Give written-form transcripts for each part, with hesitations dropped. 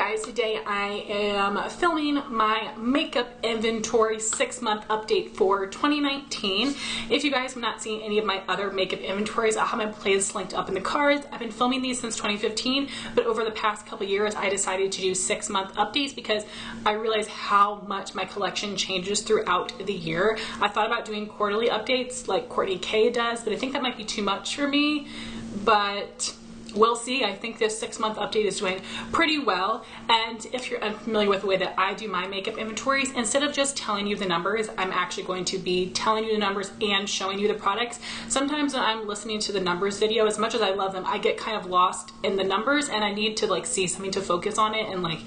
guys, today I am filming my makeup inventory 6-month update for 2019. If you guys have not seen any of my other makeup inventories, I'll have my playlist linked up in the cards. I've been filming these since 2015, but over the past couple years I decided to do 6-month updates because I realized how much my collection changes throughout the year. I thought about doing quarterly updates like Courtney K does, but I think that might be too much for me, but we'll see. I think this 6-month update is doing pretty well. And if you're unfamiliar with the way that I do my makeup inventories, instead of just telling you the numbers, I'm actually going to be telling you the numbers and showing you the products. Sometimes when I'm listening to the numbers video, as much as I love them, I get kind of lost in the numbers and I need to like see something to focus on it and like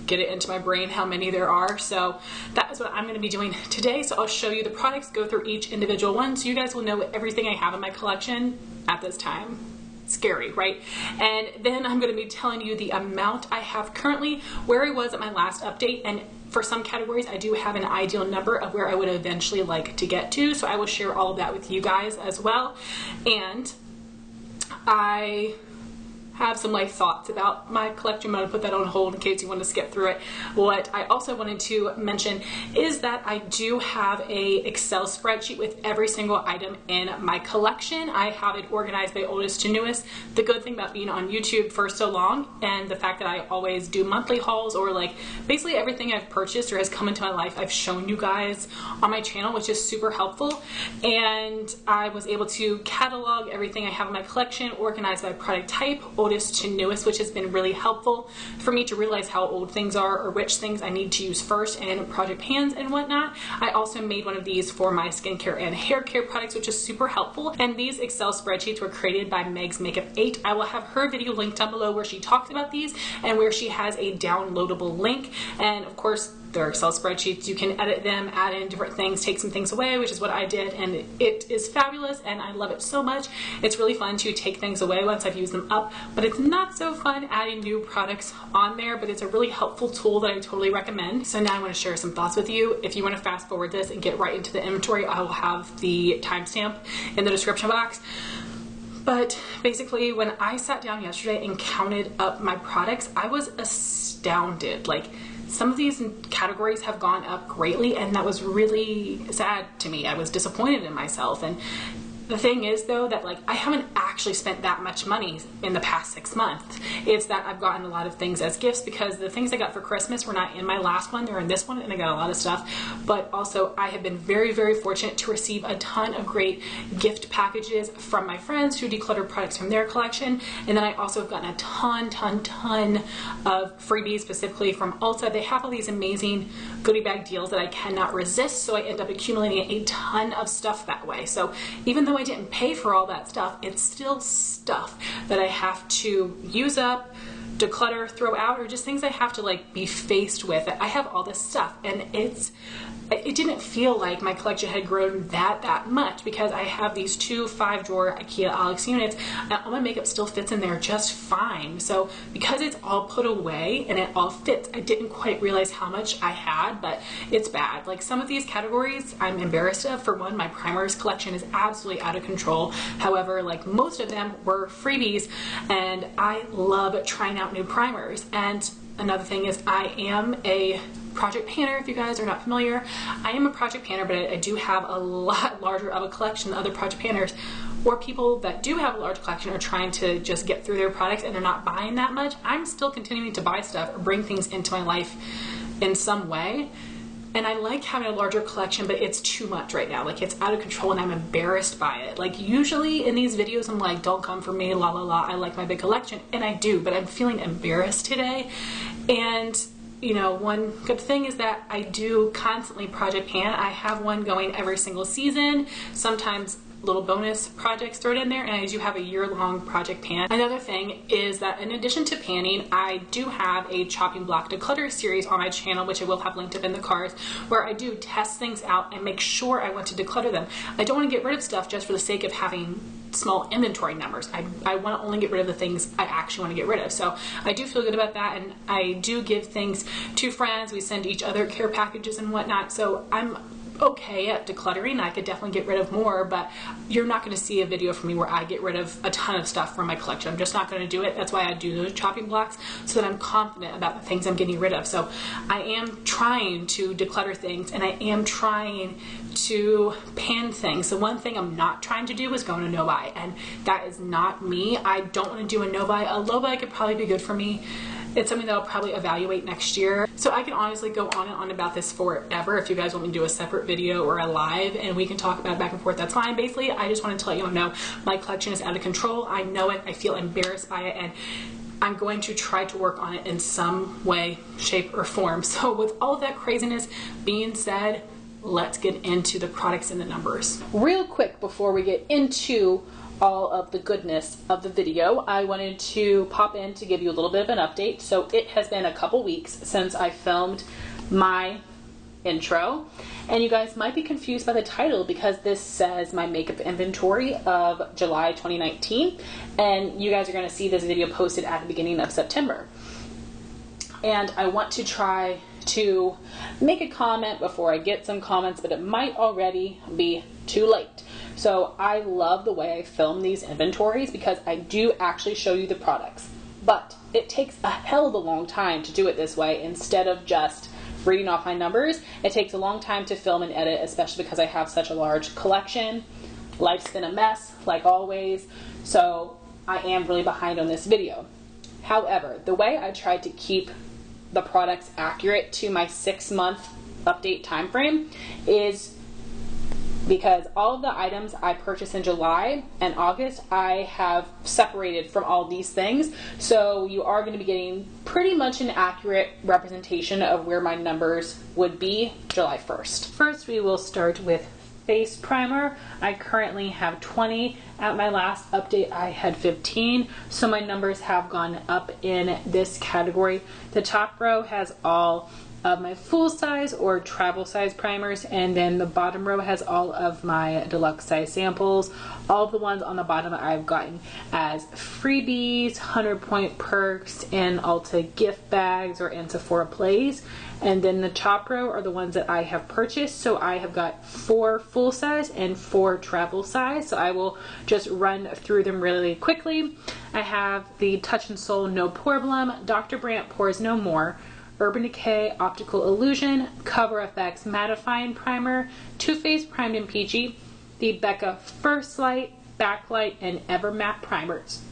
get it into my brain how many there are. So that is what I'm going to be doing today. So I'll show you the products, go through each individual one so you guys will know everything I have in my collection at this time. Scary, right? And then I'm going to be telling you the amount I have currently, where I was at my last update, and for some categories I do have an ideal number of where I would eventually like to get to, so I will share all of that with you guys as well. And I have some like thoughts about my collection, but I'm gonna put that on hold in case you want to skip through it. What I also wanted to mention is that I do have a Excel spreadsheet with every single item in my collection. I have it organized by oldest to newest. The good thing about being on YouTube for so long and the fact that I always do monthly hauls, or like basically everything I've purchased or has come into my life I've shown you guys on my channel, which is super helpful. And I was able to catalog everything I have in my collection, organized by product type, oldest to newest, which has been really helpful for me to realize how old things are or which things I need to use first in project pans and whatnot. I also made one of these for my skincare and hair care products, which is super helpful. And these Excel spreadsheets were created by Meg's Makeup 8. I will have her video linked down below where she talks about these and where she has a downloadable link. And of course, they're Excel spreadsheets. You can edit them, add in different things, take some things away, which is what I did, and it is fabulous and I love it so much. It's really fun to take things away once I've used them up, but it's not so fun adding new products on there, but it's a really helpful tool that I totally recommend. So now I want to share some thoughts with you. If you want to fast forward this and get right into the inventory, I will have the timestamp in the description box. But basically, when I sat down yesterday and counted up my products, I was astounded. Like, some of these categories have gone up greatly, and that was really sad to me. I was disappointed in myself. And the thing is though that like I haven't actually spent that much money in the past 6 months. It's that I've gotten a lot of things as gifts, because the things I got for Christmas were not in my last one, they're in this one, and I got a lot of stuff. But also I have been very, very fortunate to receive a ton of great gift packages from my friends who declutter products from their collection. And then I also have gotten a ton of freebies, specifically from Ulta. They have all these amazing goodie bag deals that I cannot resist, so I end up accumulating a ton of stuff that way. So even though I didn't pay for all that stuff, it's still stuff that I have to use up, declutter, throw out, or just things I have to like be faced with. I have all this stuff, and it didn't feel like my collection had grown that much, because I have these 2 5-drawer IKEA Alex units and all my makeup still fits in there just fine. So because it's all put away and it all fits, I didn't quite realize how much I had, but it's bad. Like some of these categories I'm embarrassed of. For one, my primers collection is absolutely out of control. However, like most of them were freebies, and I love trying out new primers. And another thing is I am a project panner. If you guys are not familiar, I am a project panner, but I do have a lot larger of a collection than other project panners, or people that do have a large collection are trying to just get through their products and they're not buying that much. I'm still continuing to buy stuff or bring things into my life in some way. And I like having a larger collection, but it's too much right now. Like it's out of control and I'm embarrassed by it. Like usually in these videos I'm like, don't come for me, la la la, I like my big collection, and I do, but I'm feeling embarrassed today. And you know, one good thing is that I do constantly project pan. I have one going every single season, sometimes little bonus projects thrown in there, and I do have a year-long project pan. Another thing is that in addition to panning, I do have a chopping block declutter series on my channel, which I will have linked up in the cards, where I do test things out and make sure I want to declutter them. I don't want to get rid of stuff just for the sake of having small inventory numbers. I want to only get rid of the things I actually want to get rid of. So I do feel good about that, and I do give things to friends. We send each other care packages and whatnot. So I'm okay at decluttering. I could definitely get rid of more, but you're not going to see a video from me where I get rid of a ton of stuff from my collection. I'm just not going to do it. That's why I do those chopping blocks, so that I'm confident about the things I'm getting rid of. So I am trying to declutter things, and I am trying to pan things. The one thing I'm not trying to do is go on a no buy, and that is not me. I don't want to do a no buy. A low buy could probably be good for me. It's something that I'll probably evaluate next year. So I can honestly go on and on about this forever. If you guys want me to do a separate video or a live and we can talk about it back and forth, that's fine. Basically, I just wanted to let you all know my collection is out of control. I know it. I feel embarrassed by it, and I'm going to try to work on it in some way, shape, or form. So with all of that craziness being said, let's get into the products and the numbers. Real quick before we get into all of the goodness of the video, I wanted to pop in to give you a little bit of an update. So it has been a couple weeks since I filmed my intro, and you guys might be confused by the title because this says my makeup inventory of July 2019, and you guys are going to see this video posted at the beginning of September. And I want to try to make a comment before I get some comments, but it might already be too late. So I love the way I film these inventories because I do actually show you the products, but it takes a hell of a long time to do it this way instead of just reading off my numbers. It takes a long time to film and edit, especially because I have such a large collection. Life's been a mess, like always, so I am really behind on this video. However, the way I tried to keep the products accurate to my 6-month update time frame is because all of the items I purchased in July and August I have separated from all these things, so you are going to be getting pretty much an accurate representation of where my numbers would be July 1st. First, we will start with face primer. I currently have 20. At my last update I had 15, so my numbers have gone up in this category. The top row has all of my full size or travel size primers, and then the bottom row has all of my deluxe size samples. All of the ones on the bottom I've gotten as freebies, 100-point perks, in Ulta gift bags or in Sephora plays. And then the top row are the ones that I have purchased. So I have got 4 full size and 4 travel size. So I will just run through them really quickly. I have the Touch in Sol No Problem, Dr. Brandt Pores No More, Urban Decay Optical Illusion, Cover FX Mattifying Primer, Too Faced Primed and Peachy, the Becca First Light, Backlight, and Ever Matte Primers.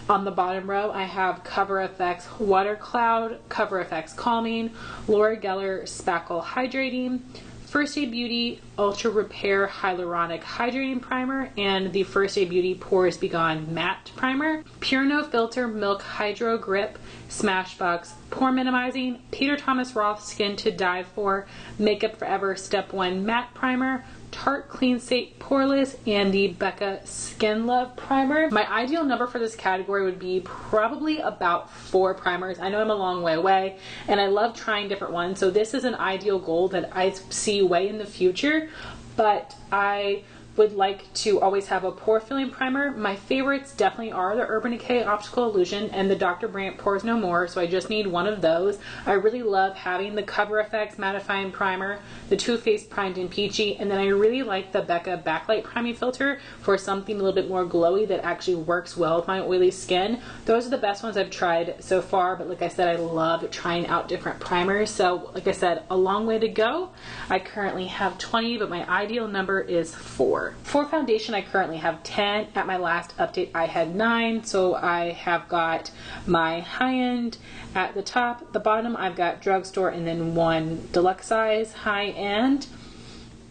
On the bottom row, I have Cover FX Water Cloud, Cover FX Calming, Laura Geller Spackle Hydrating, First Aid Beauty Ultra Repair Hyaluronic Hydrating Primer, and the First Aid Beauty Pores Be Gone Matte Primer, Pure No Filter Milk Hydro Grip Smashbox Pore Minimizing, Peter Thomas Roth Skin to Die For Makeup Forever Step 1 Matte Primer, Tarte Clean Slate Poreless, and the Becca Skin Love Primer. My ideal number for this category would be probably about 4 primers. I know I'm a long way away, and I love trying different ones, so this is an ideal goal that I see way in the future, but I would like to always have a pore filling primer. My favorites definitely are the Urban Decay Optical Illusion and the Dr. Brandt Pores No More, so I just need one of those. I really love having the Cover FX Mattifying Primer, the Too Faced Primed and Peachy, and then I really like the Becca Backlight Priming Filter for something a little bit more glowy that actually works well with my oily skin. Those are the best ones I've tried so far, but like I said, I love trying out different primers. So like I said, a long way to go. I currently have 20, but my ideal number is 4. For foundation, I currently have 10. At my last update, I had 9. So I have got my high-end at the top. The bottom, I've got drugstore and then 1 deluxe size high-end.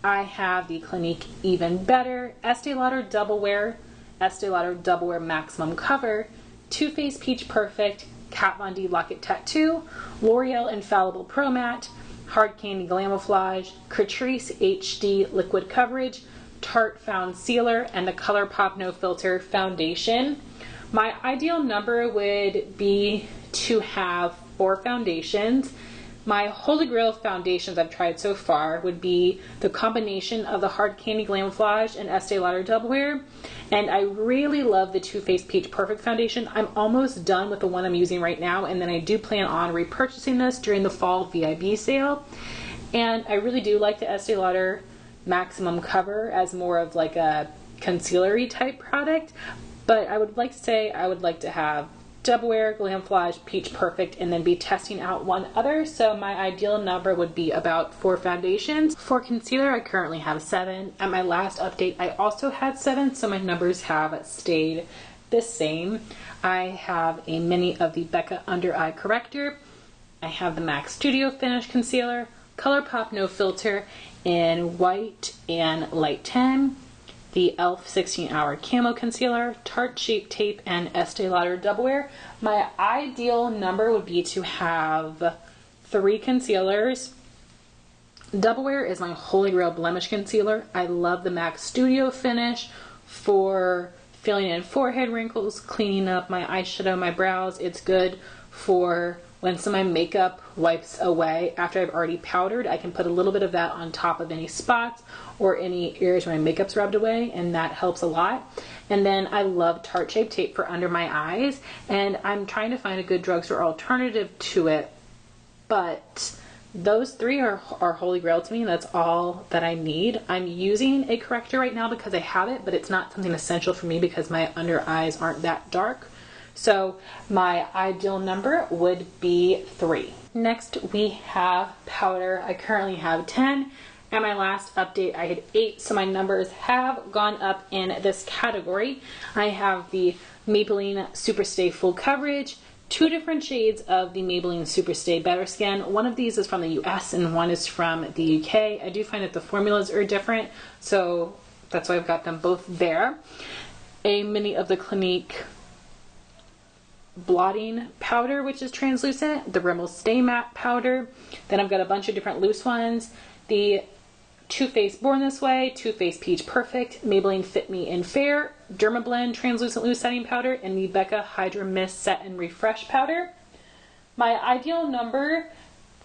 I have the Clinique Even Better, Estee Lauder Double Wear, Estee Lauder Double Wear Maximum Cover, Too Faced Peach Perfect, Kat Von D Lock-It Tattoo, L'Oreal Infallible Pro Matte, Hard Candy Glamouflage, Catrice HD Liquid Coverage, Tarte Found Sealer, and the ColourPop No Filter Foundation. My ideal number would be to have 4 foundations. My Holy Grail foundations I've tried so far would be the combination of the Hard Candy Glamouflage and Estee Lauder Double Wear, and I really love the Too Faced Peach Perfect Foundation. I'm almost done with the one I'm using right now, and then I do plan on repurchasing this during the fall VIB sale. And I really do like the Estee Lauder Maximum Cover as more of like a concealery type product, but I would like to say I would like to have Double Wear, Glam Flash, Peach Perfect, and then be testing out one other. So my ideal number would be about 4 foundations. For concealer, I currently have 7. At my last update, I also had 7, so my numbers have stayed the same. I have a mini of the Becca Under Eye Corrector. I have the MAC Studio Finish Concealer, ColourPop No Filter in white and light 10. The e.l.f. 16 Hour Camo Concealer, Tarte Shape Tape, and Estee Lauder Double Wear. My ideal number would be to have 3 concealers. Double Wear is my holy grail blemish concealer. I love the MAC Studio Finish for filling in forehead wrinkles, cleaning up my eyeshadow, my brows. It's good for when some of my makeup wipes away after I've already powdered. I can put a little bit of that on top of any spots or any areas where my makeup's rubbed away, and that helps a lot. And then I love Tarte Shape Tape for under my eyes, and I'm trying to find a good drugstore alternative to it, but those 3 are holy grail to me. That's all that I need. I'm using a corrector right now because I have it, but it's not something essential for me because my under eyes aren't that dark. So my ideal number would be 3. Next we have powder. I currently have 10. At my last update I had 8, so my numbers have gone up in this category. I have the Maybelline Superstay Full Coverage, 2 different shades of the Maybelline Superstay Better Skin. One of these is from the US and one is from the UK. I do find that the formulas are different, so that's why I've got them both there. A mini of the Clinique blotting powder, which is translucent, the Rimmel Stay Matte powder. Then I've got a bunch of different loose ones. The Too Faced Born This Way, Too Faced Peach Perfect, Maybelline Fit Me in Fair, Dermablend Translucent Loose Setting Powder, and the Becca Hydra Mist Set and Refresh Powder. My ideal number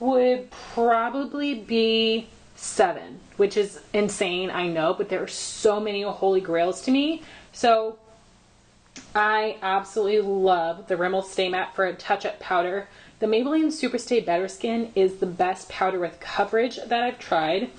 would probably be 7, which is insane, I know, but there are so many holy grails to me. So I absolutely love the Rimmel Stay Matte for a touch-up powder. The Maybelline Superstay Better Skin is the best powder with coverage that I've tried.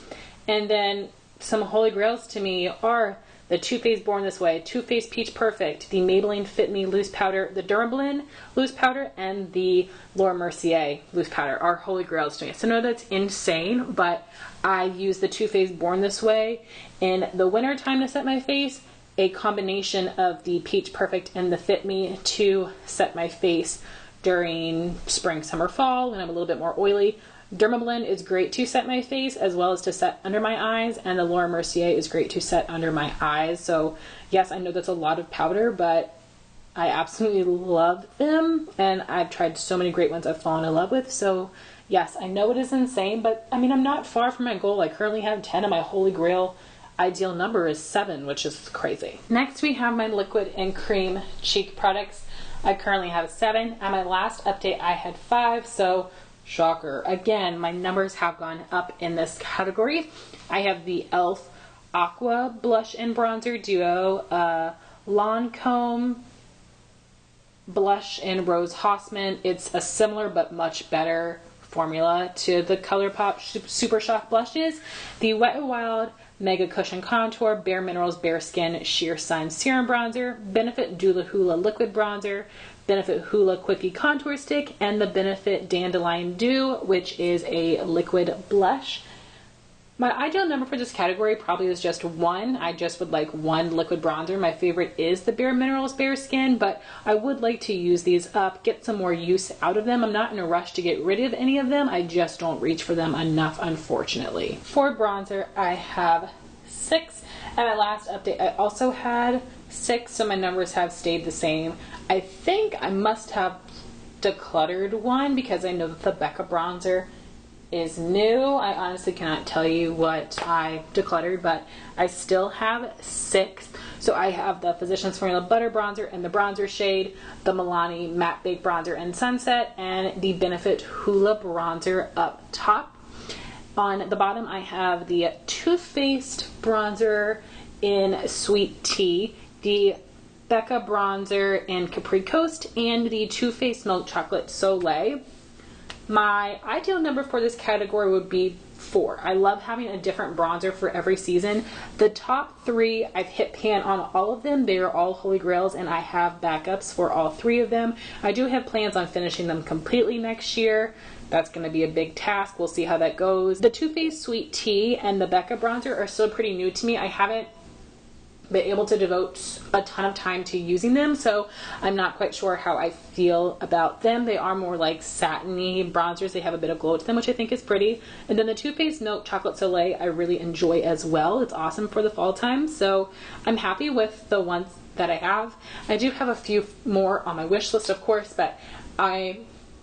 And then some holy grails to me are the Too Faced Born This Way, Too Faced Peach Perfect, the Maybelline Fit Me Loose Powder, the Dermablend Loose Powder, and the Laura Mercier Loose Powder are holy grails to me. So I know that's insane, but I use the Too Faced Born This Way in the winter time to set my face, a combination of the Peach Perfect and the Fit Me to set my face during spring, summer, fall when I'm a little bit more oily. Dermablend is great to set my face as well as to set under my eyes, and the Laura Mercier is great to set under my eyes. So yes, I know that's a lot of powder, but I absolutely love them, and I've tried so many great ones I've fallen in love with. So yes, I know it is insane, but I mean, I'm not far from my goal. I currently have 10, and my holy grail ideal number is 7, which is crazy. Next we have my liquid and cream cheek products. I currently have 7. At my last update I had 5, so shocker. Again, my numbers have gone up in this category. I have the e.l.f. Aqua Blush and Bronzer Duo, Lancome Blush in Rose Hossman. It's a similar but much better formula to the ColourPop Super Shock blushes. The Wet n Wild Mega Cushion Contour, Bare Minerals Bare Skin Sheer Shine Serum Bronzer, Benefit Dula Hula Liquid Bronzer, Benefit Hula Quickie Contour Stick, and the Benefit Dandelion Dew, which is a liquid blush. My ideal number for this category probably is just 1. I just would like 1 liquid bronzer. My favorite is the Bare Minerals Bare Skin, but I would like to use these up, get some more use out of them. I'm not in a rush to get rid of any of them. I just don't reach for them enough, unfortunately. For bronzer, I have 6. At my last update, I also had 6, so my numbers have stayed the same. I think I must have decluttered one because I know that the Becca bronzer is new. I honestly cannot tell you what I decluttered, but I still have 6. So I have the Physicians Formula Butter Bronzer and the Bronzer Shade, the Milani Matte Bake Bronzer and Sunset, and the Benefit Hula Bronzer up top. On the bottom, I have the Too Faced Bronzer in Sweet Tea, the Becca Bronzer in Capri Coast, and the Too Faced Milk Chocolate Soleil. My ideal number for this category would be 4. I love having a different bronzer for every season. The top 3, I've hit pan on all of them. They are all holy grails and I have backups for all 3 of them. I do have plans on finishing them completely next year. That's going to be a big task. We'll see how that goes. The Too Faced Sweet Tea and the Becca bronzer are still pretty new to me. I haven't been able to devote a ton of time to using them, so I'm not quite sure how I feel about them. They are more like satiny bronzers. They have a bit of glow to them, which I think is pretty. And then the Too Faced Milk Chocolate Soleil I really enjoy as well. It's awesome for the fall time, so I'm happy with the ones that I have. I do have a few more on my wish list, of course, but I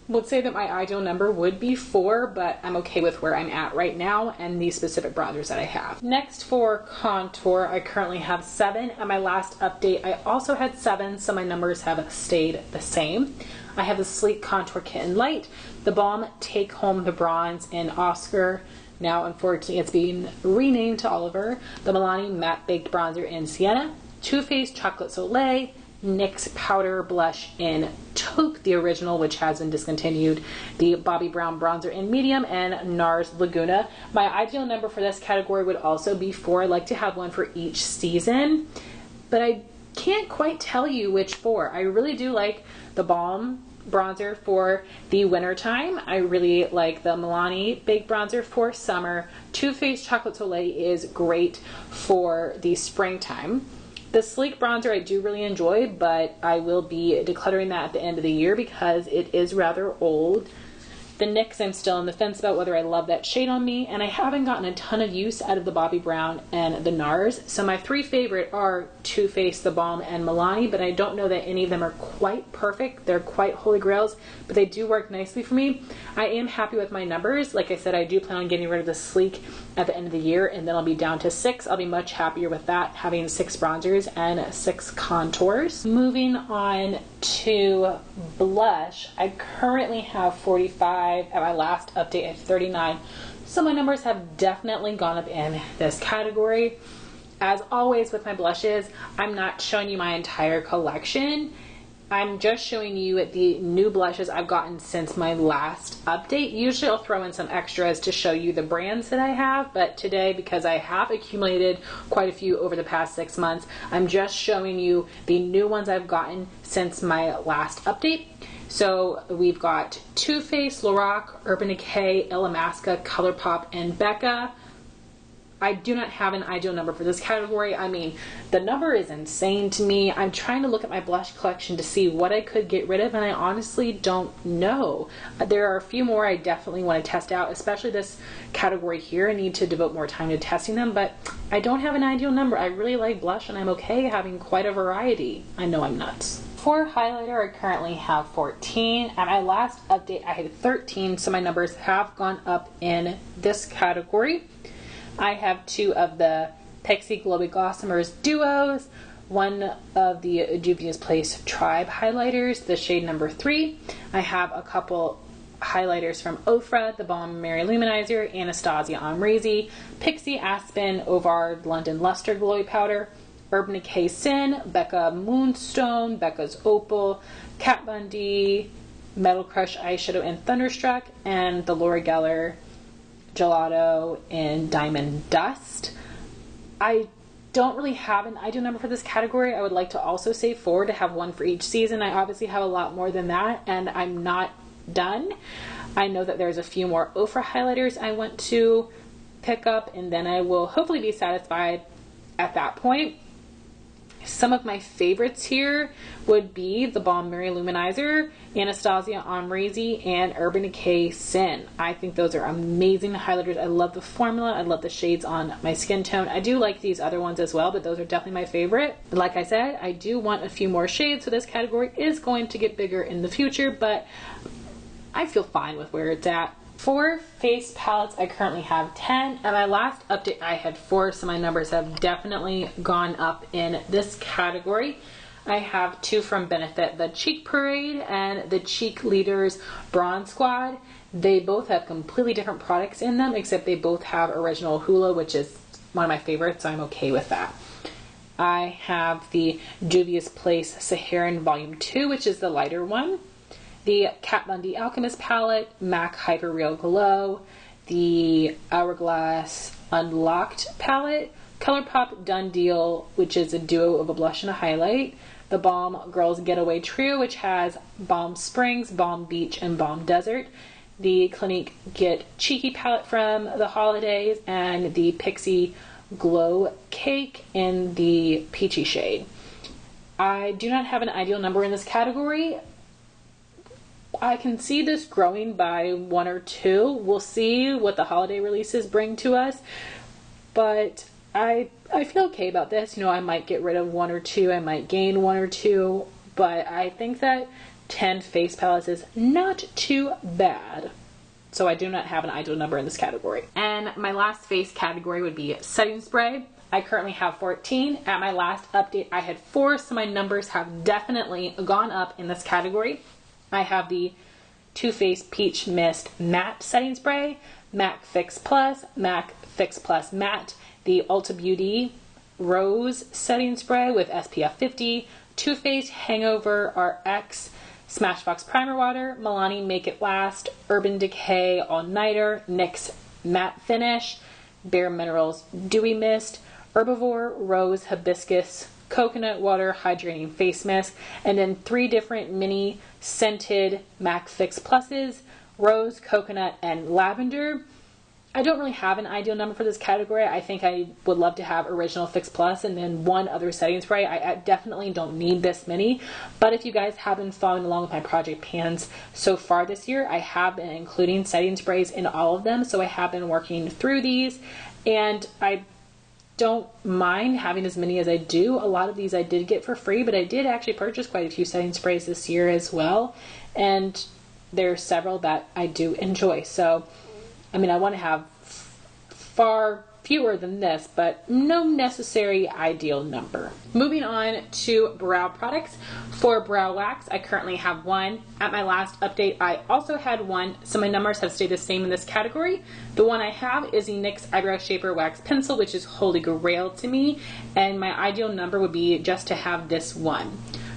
would say that my ideal number would be 4, but I'm okay with where I'm at right now and the specific bronzers that I have. Next for contour, I currently have 7. At my last update, I also had 7, so my numbers have stayed the same. I have the Sleek Contour Kit in Light, the Balm Take Home the Bronze in Oscar. Now, unfortunately, it's being renamed to Oliver. The Milani Matte Baked Bronzer in Sienna, Too Faced Chocolate Soleil, NYX Powder Blush in Taupe, the original, which has been discontinued, the Bobbi Brown Bronzer in Medium, and NARS Laguna. My ideal number for this category would also be 4. I like to have one for each season, but I can't quite tell you which 4. I really do like the Balm bronzer for the winter time. I really like the Milani Baked Bronzer for summer. Too Faced Chocolate Soleil is great for the springtime. The Sleek bronzer I do really enjoy, but I will be decluttering that at the end of the year because it is rather old. The NYX, I'm still on the fence about whether I love that shade on me, and I haven't gotten a ton of use out of the Bobbi Brown and the NARS. So my 3 favorite are Too Faced, the Balm, and Milani, but I don't know that any of them are quite perfect. They're quite holy grails, but they do work nicely for me. I am happy with my numbers. Like I said, I do plan on getting rid of the Sleek at the end of the year, and then I'll be down to 6. I'll be much happier with that, having 6 bronzers and 6 contours. Moving on to blush, I currently have 45. At my last update, I have 39. So my numbers have definitely gone up in this category. As always with my blushes, I'm not showing you my entire collection. I'm just showing you the new blushes I've gotten since my last update. Usually I'll throw in some extras to show you the brands that I have, but today, because I have accumulated quite a few over the past 6 months, I'm just showing you the new ones I've gotten since my last update. So we've got Too Faced, Lorac, Urban Decay, Illamasqua, ColourPop, and Becca. I do not have an ideal number for this category. I mean, the number is insane to me. I'm trying to look at my blush collection to see what I could get rid of, and I honestly don't know. There are a few more I definitely want to test out, especially this category here. I need to devote more time to testing them, but I don't have an ideal number. I really like blush, and I'm okay having quite a variety. I know I'm nuts. For highlighter, I currently have 14. At my last update, I had 13, so my numbers have gone up in this category. I have 2 of the Pixi Glowy Glossomers Duos, 1 of the Juvia's Place Tribe highlighters, the shade number 3. I have a couple highlighters from Ofra, the Balm Mary Luminizer, Anastasia Amrezy, Pixi Aspen Ovard London Luster Glowy Powder, Urban Decay Sin, Becca Moonstone, Becca's Opal, Kat Von D, Metal Crush Eyeshadow in Thunderstruck, and the Laura Geller Gelato in Diamond Dust. I don't really have an ideal number for this category. I would like to also say 4 to have 1 for each season. I obviously have a lot more than that, and I'm not done. I know that there's a few more Ofra highlighters I want to pick up, and then I will hopefully be satisfied at that point. Some of my favorites here would be the Balm Mary Luminizer, Anastasia Amrezy, and Urban Decay Sin. I think those are amazing highlighters. I love the formula. I love the shades on my skin tone. I do like these other ones as well, but those are definitely my favorite. Like I said, I do want a few more shades, so this category is going to get bigger in the future, but I feel fine with where it's at. For face palettes, I currently have 10. At my last update, I had 4, so my numbers have definitely gone up in this category. I have 2 from Benefit, the Cheek Parade and the Cheek Leaders Bronze Squad. They both have completely different products in them, except they both have original hula, which is one of my favorites, so I'm okay with that. I have the Juvia's Place Saharan Volume 2, which is the lighter one. the Kat Von D Alchemist palette, MAC Hyper Real Glow, the Hourglass Unlocked palette, ColourPop Done Deal, which is a duo of a blush and a highlight, the Balm Girls Getaway Trio, which has Balm Springs, Balm Beach, and Balm Desert, the Clinique Get Cheeky palette from the holidays, and the Pixie Glow Cake in the peachy shade. I do not have an ideal number in this category. I can see this growing by 1 or 2. We'll see what the holiday releases bring to us, but I feel okay about this. You know, I might get rid of 1 or 2, I might gain 1 or 2, but I think that 10 face palettes is not too bad. So I do not have an ideal number in this category. And my last face category would be setting spray. I currently have 14. At my last update, I had 4, so my numbers have definitely gone up in this category. I have the Too Faced Peach Mist Matte Setting Spray, MAC Fix Plus, MAC Fix Plus Matte, the Ulta Beauty Rose Setting Spray with SPF 50, Too Faced Hangover RX, Smashbox Primer Water, Milani Make It Last, Urban Decay All Nighter, NYX Matte Finish, Bare Minerals Dewy Mist, Herbivore Rose Hibiscus Coconut Water Hydrating Face Mist, and then 3 different mini scented MAC Fix Pluses, Rose, Coconut, and Lavender. I don't really have an ideal number for this category. I think I would love to have Original Fix Plus and then 1 other setting spray. I definitely don't need this many, but if you guys have been following along with my project pans so far this year, I have been including setting sprays in all of them, so I have been working through these, and I don't mind having as many as I do. A lot of these I did get for free, but I did actually purchase quite a few setting sprays this year as well, and there are several that I do enjoy. So I mean, I want to have far fewer than this, but no necessary ideal number. Moving on to brow products. For brow wax, I currently have 1. At my last update, I also had 1, so my numbers have stayed the same in this category. The one I have is the NYX Eyebrow Shaper Wax Pencil, which is holy grail to me, and my ideal number would be just to have this 1.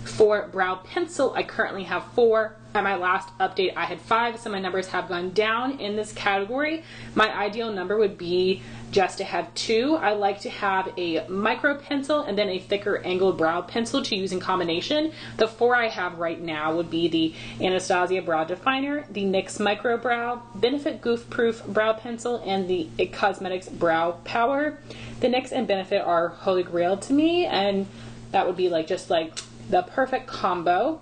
For brow pencil, I currently have 4. At my last update, I had 5, so my numbers have gone down in this category. My ideal number would be just to have 2. I like to have a micro pencil and then a thicker angled brow pencil to use in combination. The 4 I have right now would be the Anastasia Brow Definer, the NYX Micro Brow, Benefit Goof Proof Brow Pencil, and the IT Cosmetics Brow Power. The NYX and Benefit are holy grail to me, and that would be just the perfect combo.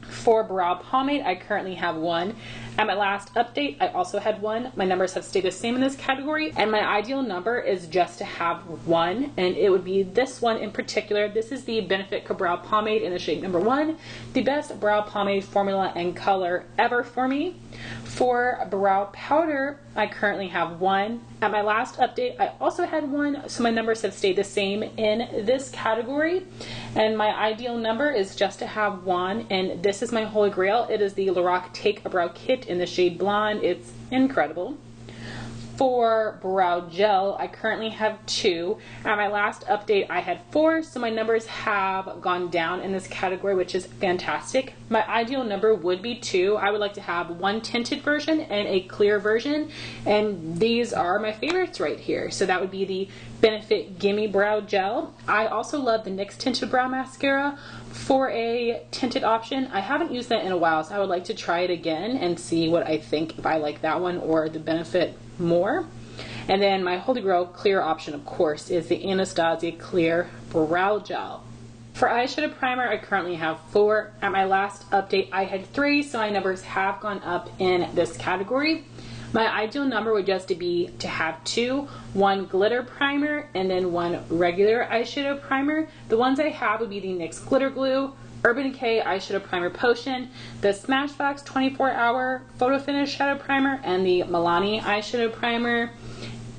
For brow pomade, I currently have 1. At my last update, I also had 1. My numbers have stayed the same in this category, and my ideal number is just to have 1, and it would be this one in particular. This is the Benefit Brow Pomade in the shade number 1, the best brow pomade formula and color ever for me. For brow powder, I currently have 1. At my last update, I also had 1, so my numbers have stayed the same in this category, and my ideal number is just to have 1, and this is my holy grail. It is the Lorac Take a Brow Kit in the shade Blonde. It's incredible. For brow gel, I currently have 2. At my last update, I had 4, so my numbers have gone down in this category, which is fantastic. My ideal number would be 2. I would like to have 1 tinted version and a clear version, and these are my favorites right here. So that would be the Benefit Gimme Brow Gel. I also love the NYX Tinted Brow Mascara for a tinted option. I haven't used that in a while, so I would like to try it again and see what I think, if I like that one or the Benefit more. And then my holy grail clear option, of course, is the Anastasia Clear Brow Gel. For eyeshadow primer, I currently have 4. At my last update, I had 3, so my numbers have gone up in this category. My ideal number would just be to have 2, 1 glitter primer and then 1 regular eyeshadow primer. The ones I have would be the NYX Glitter Glue, Urban Decay Eyeshadow Primer Potion, the Smashbox 24-Hour Photo Finish Shadow Primer, and the Milani Eyeshadow Primer.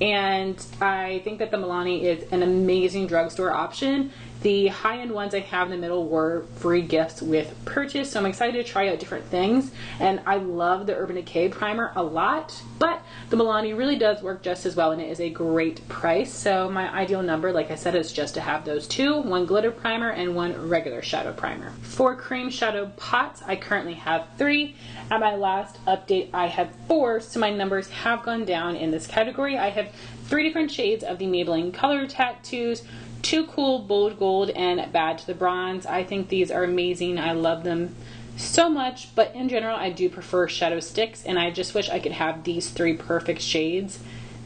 And I think that the Milani is an amazing drugstore option. The high-end ones I have in the middle were free gifts with purchase, so I'm excited to try out different things. And I love the Urban Decay primer a lot, but the Milani really does work just as well, and it is a great price. So my ideal number, like I said, is just to have those two, one glitter primer and one regular shadow primer. For cream shadow pots, I currently have 3. At my last update, I had 4, so my numbers have gone down in this category. I have 3 different shades of the Maybelline Color Tattoos, 2 cool bold gold, and Bad to the Bronze. I think these are amazing. I love them so much, but in general I do prefer shadow sticks, and I just wish I could have these 3 perfect shades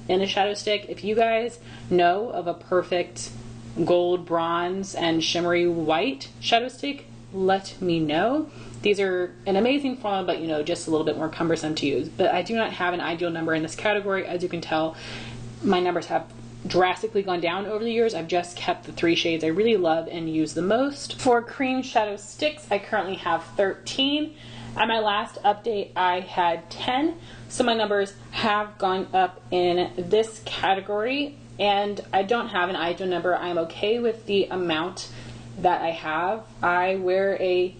in a shadow stick. If you guys know of a perfect gold, bronze, and shimmery white shadow stick, let me know. These are an amazing formula, but you know, just a little bit more cumbersome to use. But I do not have an ideal number in this category. As you can tell, my numbers have drastically gone down over the years. I've just kept the 3 shades I really love and use the most. For cream shadow sticks, I currently have 13. At my last update, I had 10. So my numbers have gone up in this category, and I don't have an ideal number. I'm okay with the amount that I have. I wear a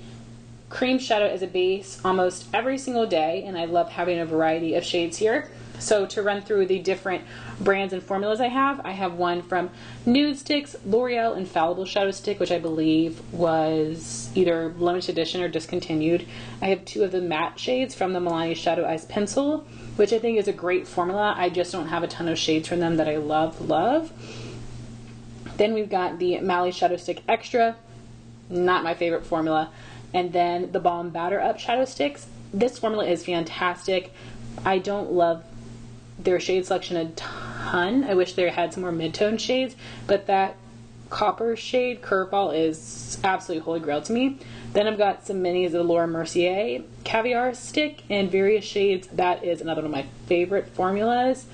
cream shadow as a base almost every single day, and I love having a variety of shades here. So to run through the different brands and formulas I have one from Nudeist, L'Oreal Infallible Shadow Stick, which I believe was either limited edition or discontinued. I have 2 of the matte shades from the Milani Shadow Eyes Pencil, which I think is a great formula. I just don't have a ton of shades from them that I love. Then we've got the Mally Shadow Stick Extra, not my favorite formula. And then the Balm Batter Up Shadow Sticks. This formula is fantastic. I don't love their shade selection a ton. I wish they had some more mid-tone shades, but that copper shade Curveball is absolutely holy grail to me. Then I've got some minis of the Laura Mercier Caviar Stick in various shades. That is another one of my favorite formulas,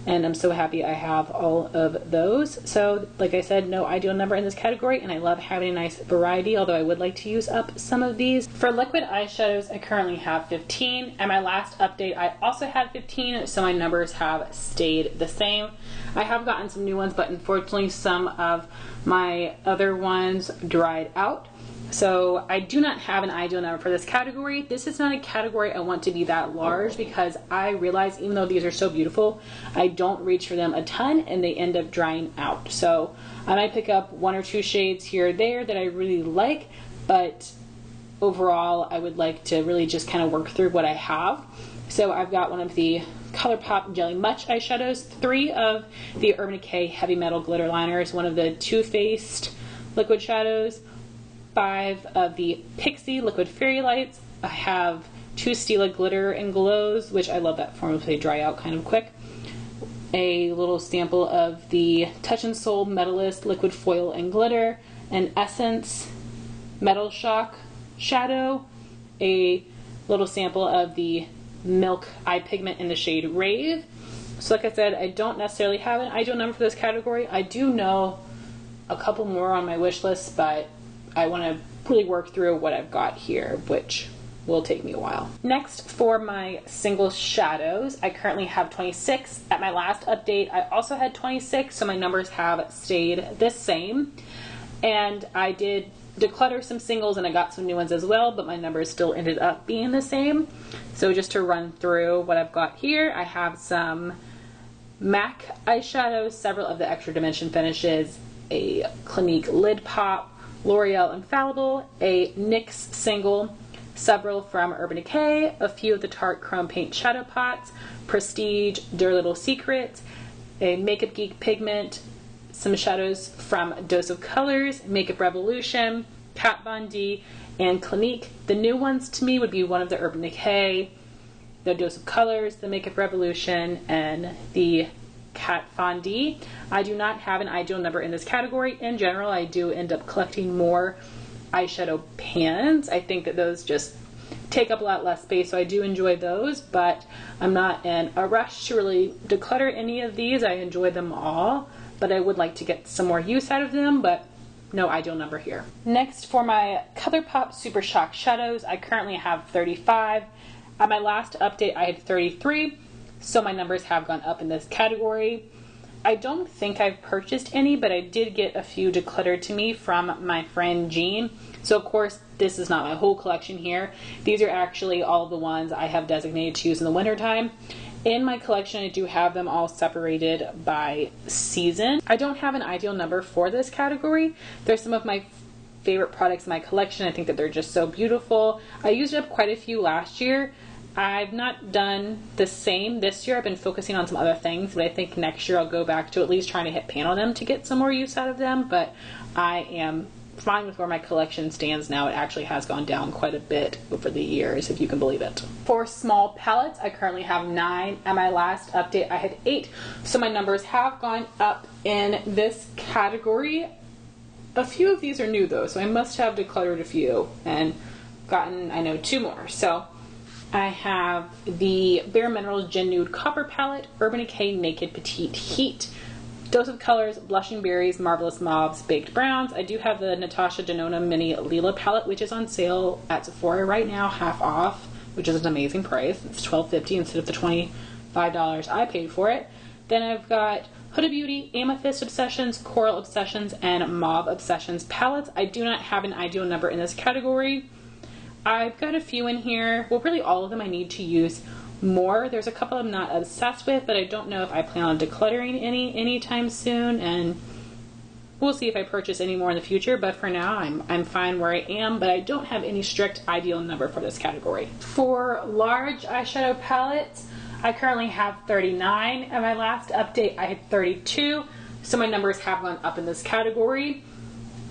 and I'm so happy I have all of those. So like I said, no ideal number in this category, and I love having a nice variety, although I would like to use up some of these. For liquid eyeshadows, I currently have 15. At my last update, I also had 15, so my numbers have stayed the same. I have gotten some new ones, but unfortunately some of my other ones dried out. So I do not have an ideal number for this category. This is not a category I want to be that large, because I realize even though these are so beautiful, I don't reach for them a ton and they end up drying out. So I might pick up 1 or 2 shades here or there that I really like, but overall I would like to really just kind of work through what I have. So I've got one of the ColourPop Jelly Much eyeshadows, 3 of the Urban Decay Heavy Metal Glitter Liners, one of the Too Faced liquid shadows, 5 of the Pixie Liquid Fairy Lights. I have 2 Stila Glitter and Glows, which I love that formula, they dry out kind of quick. A little sample of the Touch and Soul Metalist Liquid Foil and Glitter, an Essence Metal Shock Shadow, a little sample of the Milk Eye Pigment in the shade Rave. So like I said, I don't necessarily have an ideal number for this category. I do know a couple more on my wish list, but I want to really work through what I've got here, which will take me a while. Next, for my single shadows, I currently have 26. At my last update, I also had 26, so my numbers have stayed the same. And I did declutter some singles and I got some new ones as well, but my numbers still ended up being the same. So just to run through what I've got here, I have some MAC eyeshadows, several of the Extra Dimension finishes, a Clinique Lid Pop, L'Oreal Infallible, a NYX single, several from Urban Decay, a few of the Tarte Chrome Paint Shadow Pots, Prestige, Dear Little Secrets, a Makeup Geek Pigment, some shadows from Dose of Colors, Makeup Revolution, Kat Von D, and Clinique. The new ones to me would be one of the Urban Decay, the Dose of Colors, the Makeup Revolution, and the Kat Von D. I do not have an ideal number in this category. In general, I do end up collecting more eyeshadow pans. I think that those just take up a lot less space, so I do enjoy those, but I'm not in a rush to really declutter any of these. I enjoy them all, but I would like to get some more use out of them, but no ideal number here. Next, for my ColourPop Super Shock shadows, I currently have 35. At my last update, I had 33, so my numbers have gone up in this category. I don't think I've purchased any, but I did get a few decluttered to me from my friend Jean. So of course, this is not my whole collection here. These are actually all the ones I have designated to use in the wintertime. In my collection, I do have them all separated by season. I don't have an ideal number for this category. They're some of my favorite products in my collection. I think that they're just so beautiful. I used up quite a few last year. I've not done the same this year. I've been focusing on some other things, but I think next year I'll go back to at least trying to hit pan on them to get some more use out of them. But I am fine with where my collection stands now. It actually has gone down quite a bit over the years, if you can believe it. For small palettes, I currently have 9. At my last update, I had 8. So my numbers have gone up in this category. A few of these are new though, so I must have decluttered a few and gotten, I know, 2 more. So I have the Bare Minerals Gin Nude Copper Palette, Urban Decay Naked Petite Heat, Dose of Colors, Blushing Berries, Marvelous Mauves, Baked Browns. I do have the Natasha Denona Mini Lila palette, which is on sale at Sephora right now, half off, which is an amazing price. It's $12.50 instead of the $25 I paid for it. Then I've got Huda Beauty, Amethyst Obsessions, Coral Obsessions, and Mauve Obsessions palettes. I do not have an ideal number in this category. I've got a few in here. Well, really all of them I need to use more. There's a couple I'm not obsessed with, but I don't know if I plan on decluttering any anytime soon, and we'll see if I purchase any more in the future. But for now, I'm fine where I am, but I don't have any strict ideal number for this category. For large eyeshadow palettes, I currently have 39. At my last update, I had 32, so my numbers have gone up in this category.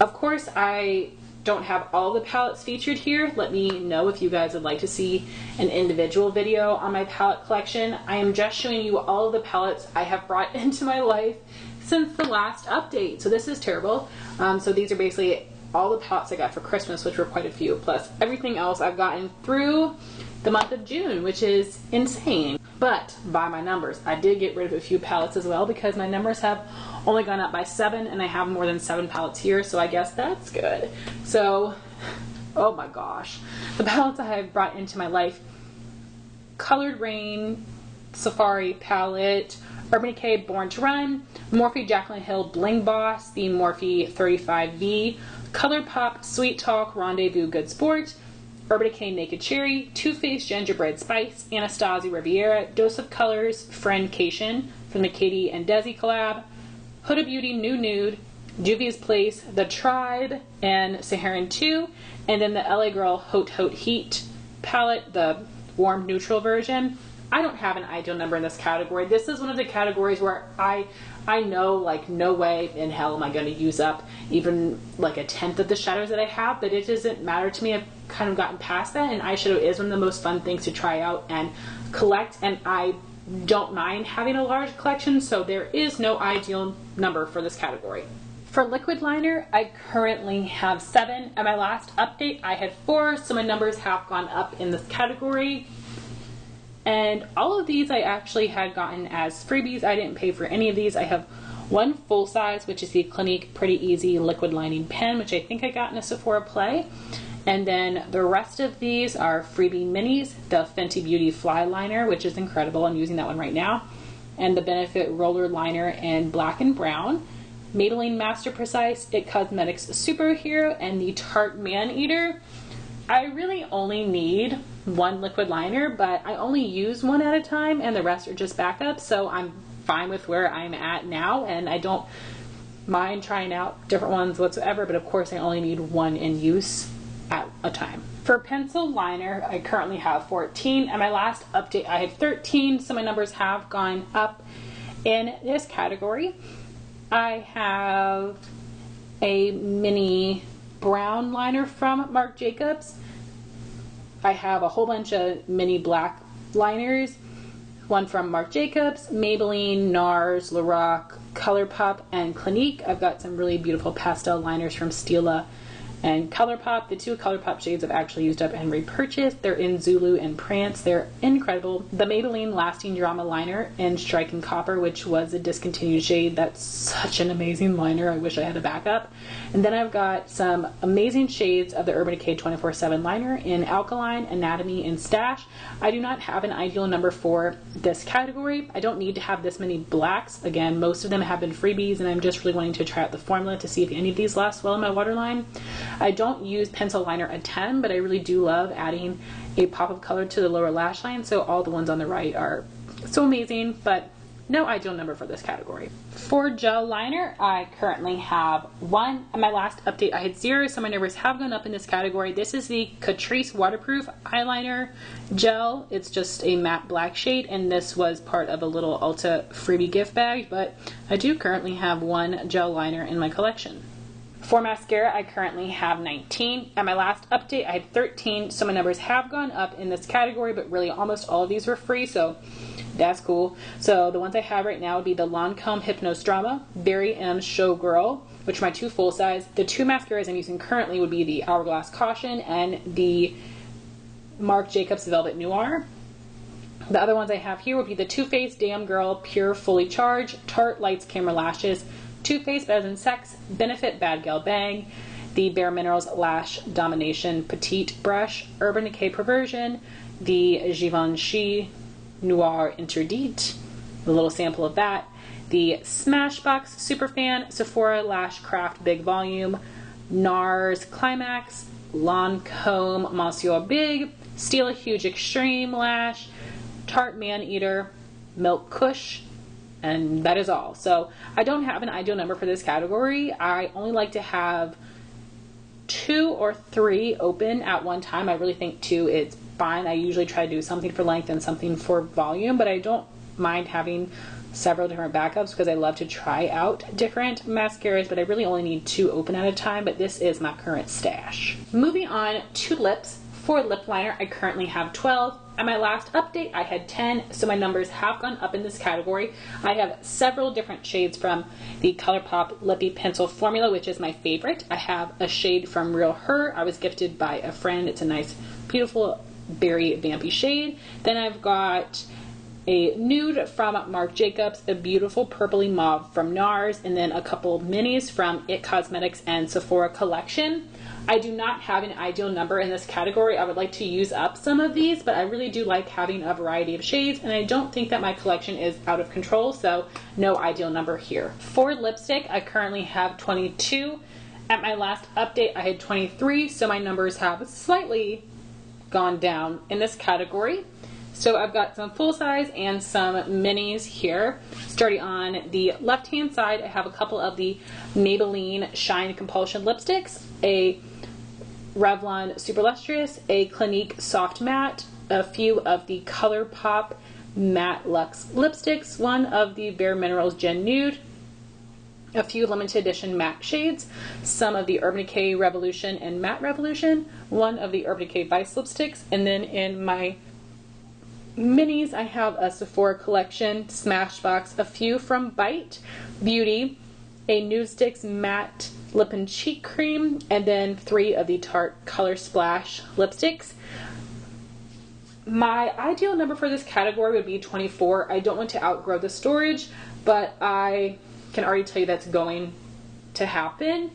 Of course, I don't have all the palettes featured here. Let me know if you guys would like to see an individual video on my palette collection. I am just showing you all of the palettes I have brought into my life since the last update. So this is terrible. So these are basically all the palettes I got for Christmas, which were quite a few, plus everything else I've gotten through the month of June, which is insane. But by my numbers, I did get rid of a few palettes as well because my numbers have only gone up by 7 and I have more than 7 palettes here, so I guess that's good. So, oh my gosh. The palettes I have brought into my life: Colored Rain Safari palette, Urban Decay Born to Run, Morphe Jaclyn Hill Bling Boss, the Morphe 35V, ColourPop Sweet Talk Rendezvous Good Sport, Urban Decay Naked Cherry, Too Faced Gingerbread Spice, Anastasia Riviera, Dose of Colors Friendcation from the Katie and Desi collab, Huda Beauty New Nude, Juvia's Place, The Tribe, and Saharan 2, and then the LA Girl Haute Haute Heat palette, the warm neutral version. I don't have an ideal number in this category. This is one of the categories where I know, like, no way in hell am I going to use up even like a tenth of the shadows that I have, but it doesn't matter to me. I've kind of gotten past that, and eyeshadow is one of the most fun things to try out and collect, and I don't mind having a large collection, so there is no ideal number for this category. For liquid liner, I currently have 7. At my last update, I had 4, so my numbers have gone up in this category. And all of these I actually had gotten as freebies. I didn't pay for any of these. I have one full size, which is the Clinique Pretty Easy Liquid Lining Pen, which I think I got in a Sephora Play. And then the rest of these are freebie minis, the Fenty Beauty Fly Liner, which is incredible. I'm using that one right now. And the Benefit Roller Liner in black and brown. Maybelline Master Precise, It Cosmetics Superhero, and the Tarte Man Eater. I really only need one liquid liner, but I only use one at a time and the rest are just backups, so I'm fine with where I'm at now, and I don't mind trying out different ones whatsoever, but of course I only need one in use at a time. For pencil liner, I currently have 14. At my last update, I had 13, so my numbers have gone up in this category. I have a mini brown liner from Marc Jacobs. I have a whole bunch of mini black liners, one from Marc Jacobs, Maybelline, NARS, Lorac, ColourPop, and Clinique. I've got some really beautiful pastel liners from Stila And ColourPop, the two ColourPop shades I've actually used up and repurchased. They're in Zulu and Prance. They're incredible. The Maybelline Lasting Drama Liner in Striking Copper, which was a discontinued shade. That's such an amazing liner. I wish I had a backup. And then I've got some amazing shades of the Urban Decay 24/7 liner in Alkaline, Anatomy, and Stash. I do not have an ideal number for this category. I don't need to have this many blacks. Again, most of them have been freebies, and I'm just really wanting to try out the formula to see if any of these last well in my waterline. I don't use pencil liner a ton, but I really do love adding a pop of color to the lower lash line, so all the ones on the right are so amazing, but no ideal number for this category. For gel liner, I currently have 1. On my last update, I had 0, so my numbers have gone up in this category. This is the Catrice Waterproof Eyeliner Gel. It's just a matte black shade, and this was part of a little Ulta freebie gift bag, but I do currently have 1 gel liner in my collection. For mascara, I currently have 19. At my last update, I had 13, so my numbers have gone up in this category, but really almost all of these were free, so that's cool. So the ones I have right now would be the Lancome Hypnose Drama, Berry M Showgirl, which are my 2 full size. The 2 mascaras I'm using currently would be the Hourglass Caution and the Marc Jacobs Velvet Noir. The other ones I have here would be the Too Faced Damn Girl Pure Fully Charged, Tarte Lights Camera Lashes, Too Faced Better Than Sex, Benefit Bad Gal Bang, the Bare Minerals Lash Domination Petite Brush, Urban Decay Perversion, the Givenchy Noir Interdit, a little sample of that, the Smashbox Superfan Sephora Lash Craft Big Volume, NARS Climax, Lancome Monsieur Big, Steal a Huge Extreme Lash, Tarte Maneater, Milk Kush, and that is all. So I don't have an ideal number for this category. I only like to have 2 or 3 open at one time. I really think 2 is fine. I usually try to do something for length and something for volume, but I don't mind having several different backups because I love to try out different mascaras, but I really only need 2 open at a time, but this is my current stash. Moving on to lips. For lip liner, I currently have 12. At my last update, I had 10, so my numbers have gone up in this category. I have several different shades from the ColourPop Lippy Pencil formula, which is my favorite. I have a shade from Real Her. I was gifted by a friend. It's a nice, beautiful, berry vampy shade. Then I've got a nude from Marc Jacobs, a beautiful purpley mauve from NARS, and then a couple minis from IT Cosmetics and Sephora Collection. I do not have an ideal number in this category. I would like to use up some of these, but I really do like having a variety of shades, and I don't think that my collection is out of control, so no ideal number here. For lipstick, I currently have 22. At my last update, I had 23, so my numbers have slightly gone down in this category. So I've got some full size and some minis here. Starting on the left hand side, I have a couple of the Maybelline Shine Compulsion lipsticks, a Revlon Super Lustrous, a Clinique Soft Matte, a few of the ColourPop Matte Luxe lipsticks, one of the Bare Minerals Gen Nude, a few limited edition matte shades, some of the Urban Decay Revolution and Matte Revolution, one of the Urban Decay Vice lipsticks, and then in my minis I have a Sephora Collection Smashbox, a few from Bite Beauty, a Nudeist Matte Lip and Cheek Cream, and then 3 of the Tarte Color Splash lipsticks. My ideal number for this category would be 24. I don't want to outgrow the storage, but I can already tell you that's going to happen.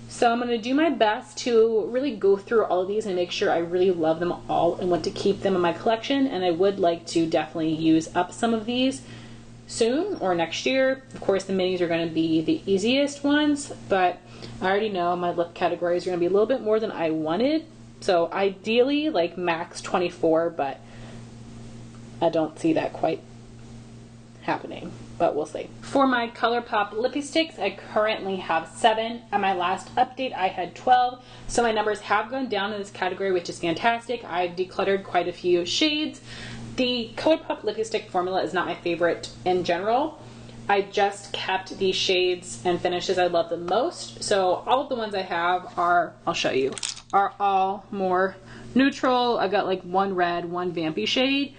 So I'm going to do my best to really go through all of these and make sure I really love them all and want to keep them in my collection, and I would like to definitely use up some of these soon or next year. Of course, the minis are going to be the easiest ones, but I already know my lip categories are going to be a little bit more than I wanted. So ideally, like max 24, but I don't see that quite happening, but we'll see. For my ColourPop Lippy Sticks, I currently have 7. At my last update, I had 12. So my numbers have gone down in this category, which is fantastic. I've decluttered quite a few shades. The ColourPop Lippy Stick formula is not my favorite in general. I just kept the shades and finishes I love the most. So all of the ones I have are, I'll show you, are all more neutral. I've got like one red, one vampy shade,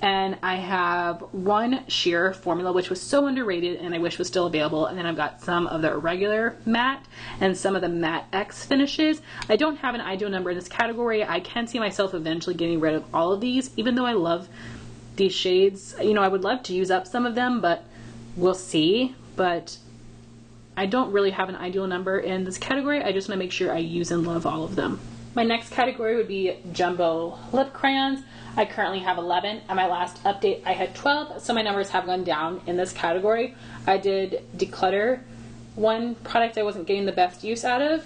And I have one sheer formula, which was so underrated and I wish was still available. And then I've got some of the regular matte and some of the matte X finishes. I don't have an ideal number in this category. I can see myself eventually getting rid of all of these, even though I love these shades. You know, I would love to use up some of them, but we'll see. But I don't really have an ideal number in this category. I just want to make sure I use and love all of them. My next category would be jumbo lip crayons. I currently have 11. At my last update, I had 12, so my numbers have gone down in this category. I did declutter one product I wasn't getting the best use out of.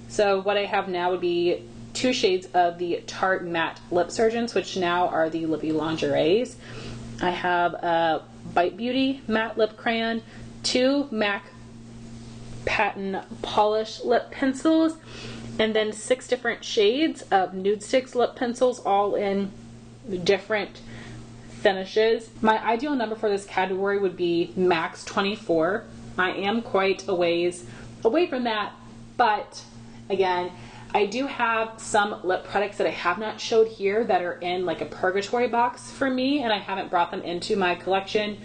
So what I have now would be 2 shades of the Tarte Matte Lip Surgeons, which now are the Lippy Lingeries. I have a Bite Beauty Matte Lip Crayon, 2 MAC Patent Polish Lip Pencils, and then 6 different shades of Nudeist lip pencils, all in different finishes. My ideal number for this category would be max 24. I am quite a ways away from that, but again, I do have some lip products that I have not showed here that are in like a purgatory box for me, and I haven't brought them into my collection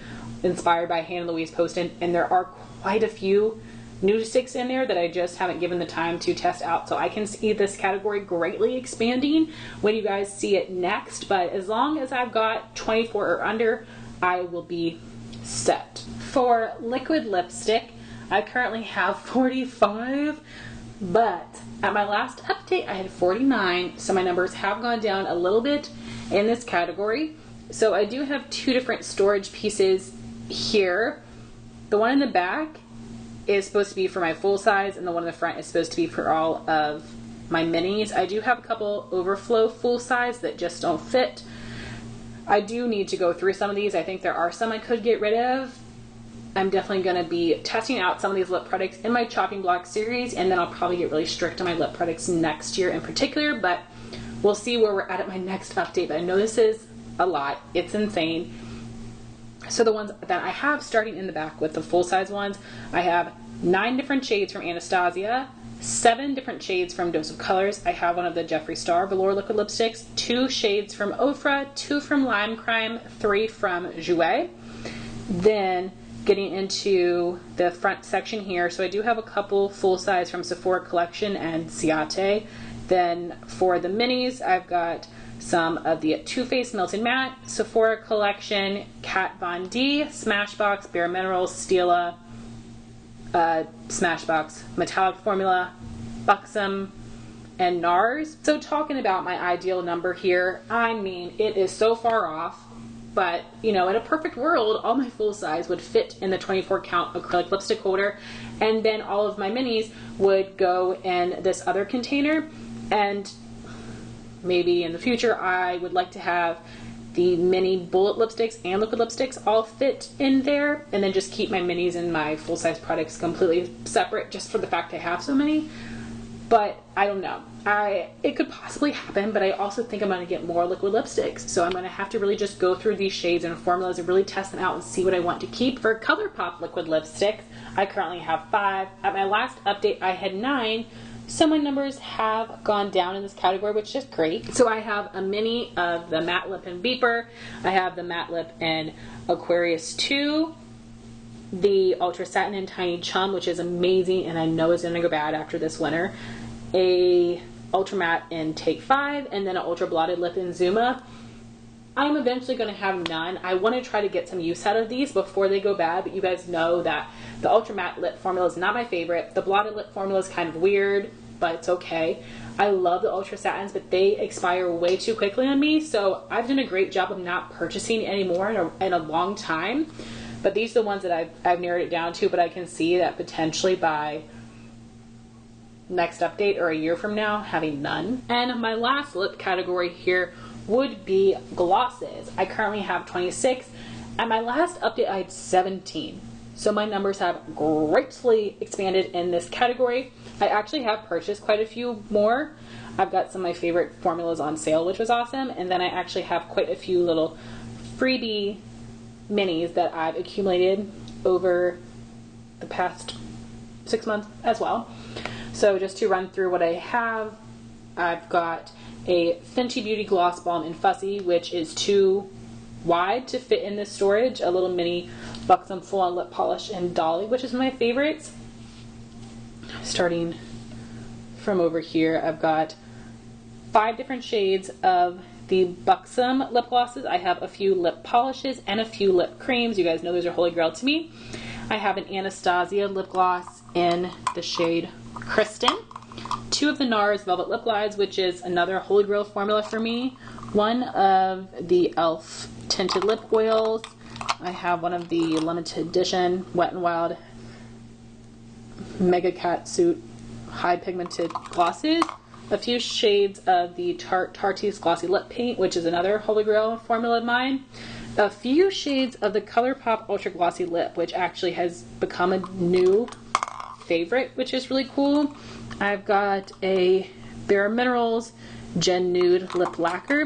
inspired by Hannah Louise Poston, and there are quite a few Nudeists in there that I just haven't given the time to test out. So I can see this category greatly expanding when you guys see it next, but as long as I've got 24 or under, I will be set. For liquid lipstick, I currently have 45, but at my last update I had 49, so my numbers have gone down a little bit in this category. So I do have 2 different storage pieces here. The one in the back is supposed to be for my full size, and the one in the front is supposed to be for all of my minis. I do have a couple overflow full size that just don't fit. I do need to go through some of these. I think there are some I could get rid of. I'm definitely going to be testing out some of these lip products in my chopping block series, and then I'll probably get really strict on my lip products next year in particular, but we'll see where we're at my next update. But I know this is a lot. It's insane. So the ones that I have starting in the back with the full size ones, I have 9 different shades from Anastasia, 7 different shades from Dose of Colors. I have one of the Jeffree Star Velour liquid lipsticks, 2 shades from Ofra, 2 from Lime Crime, 3 from Jouer. Then getting into the front section here, so I do have a couple full size from Sephora Collection and Ciate. Then for the minis, I've got some of the Too Faced Melted Matte, Sephora Collection, Kat Von D, Smashbox, Bare Minerals, Stila, Smashbox Metallic Formula, Buxom, and NARS. So talking about my ideal number here, I mean, it is so far off, but you know, in a perfect world, all my full size would fit in the 24 count acrylic lipstick holder, and then all of my minis would go in this other container. And maybe in the future I would like to have the mini bullet lipsticks and liquid lipsticks all fit in there, and then just keep my minis and my full-size products completely separate, just for the fact I have so many. But I don't know. It could possibly happen, but I also think I'm going to get more liquid lipsticks. So I'm going to have to really just go through these shades and formulas and really test them out and see what I want to keep. For ColourPop liquid lipsticks, I currently have 5. At my last update, I had 9. So my numbers have gone down in this category, which is great. So I have a mini of the Matte Lip and Beeper. I have the Matte Lip and Aquarius 2. The Ultra Satin and Tiny Chum, which is amazing and I know is going to go bad after this winter. A Ultra Matte in Take 5, and then an Ultra Blotted Lip in Zuma. I'm eventually going to have none. I want to try to get some use out of these before they go bad, but you guys know that the Ultra Matte Lip formula is not my favorite. The Blotted Lip formula is kind of weird, but it's okay. I love the Ultra Satins, but they expire way too quickly on me, so I've done a great job of not purchasing anymore in a long time. But these are the ones that I've narrowed it down to, but I can see that potentially by next update or a year from now, having none. And my last lip category here would be glosses. I currently have 26. At my last update, I had 17. So my numbers have greatly expanded in this category. I actually have purchased quite a few more. I've got some of my favorite formulas on sale, which was awesome. And then I actually have quite a few little freebie minis that I've accumulated over the past 6 months as well. So just to run through what I have, I've got a Fenty Beauty Gloss Balm in Fussy, which is 2 wide to fit in this storage. A little mini Buxom full-on lip polish in Dolly, which is my favorites. Starting from over here, I've got 5 different shades of the Buxom lip glosses. I have a few lip polishes and a few lip creams. You guys know those are holy grail to me. I have an Anastasia lip gloss in the shade Kristen. 2 of the NARS Velvet Lip Glides, which is another holy grail formula for me. 1 of the e.l.f. tinted lip oils. I have one of the limited edition Wet n Wild Mega Catsuit high pigmented glosses. A few shades of the Tarte's Glossy Lip Paint, which is another holy grail formula of mine. A few shades of the ColourPop Ultra Glossy Lip, which actually has become a new favorite, which is really cool. I've got a Bare Minerals Gen Nude Lip Lacquer.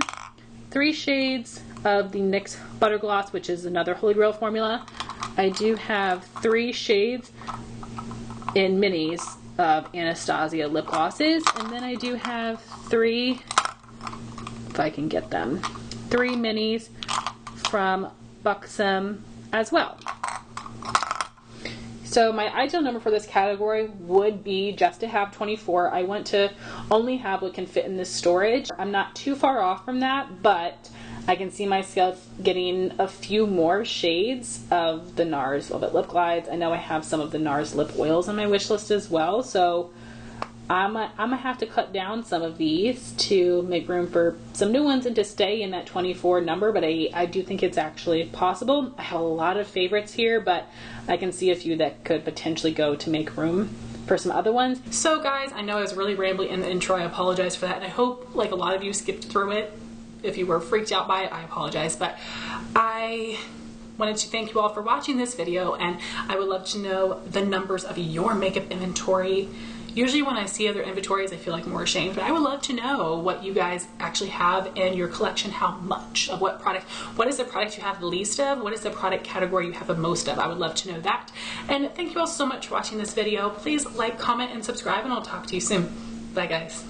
3 shades of the NYX Butter Gloss, which is another holy grail formula. I do have 3 shades in minis of Anastasia lip glosses, and then I do have 3, if I can get them, 3 minis from Buxom as well. So my ideal number for this category would be just to have 24. I want to only have what can fit in this storage. I'm not too far off from that, but I can see myself getting a few more shades of the NARS Velvet Lip Glides. I know I have some of the NARS lip oils on my wish list as well, so I'm gonna have to cut down some of these to make room for some new ones and to stay in that 24 number, but I do think it's actually possible. I have a lot of favorites here, but I can see a few that could potentially go to make room for some other ones. So guys, I know I was really rambly in the intro. I apologize for that, and I hope like a lot of you skipped through it. If you were freaked out by it, I apologize, but I wanted to thank you all for watching this video, and I would love to know the numbers of your makeup inventory. Usually when I see other inventories, I feel like more ashamed, but I would love to know what you guys actually have in your collection, how much of what product, what is the product you have the least of, what is the product category you have the most of. I would love to know that. And thank you all so much for watching this video. Please like, comment, and subscribe, and I'll talk to you soon. Bye guys.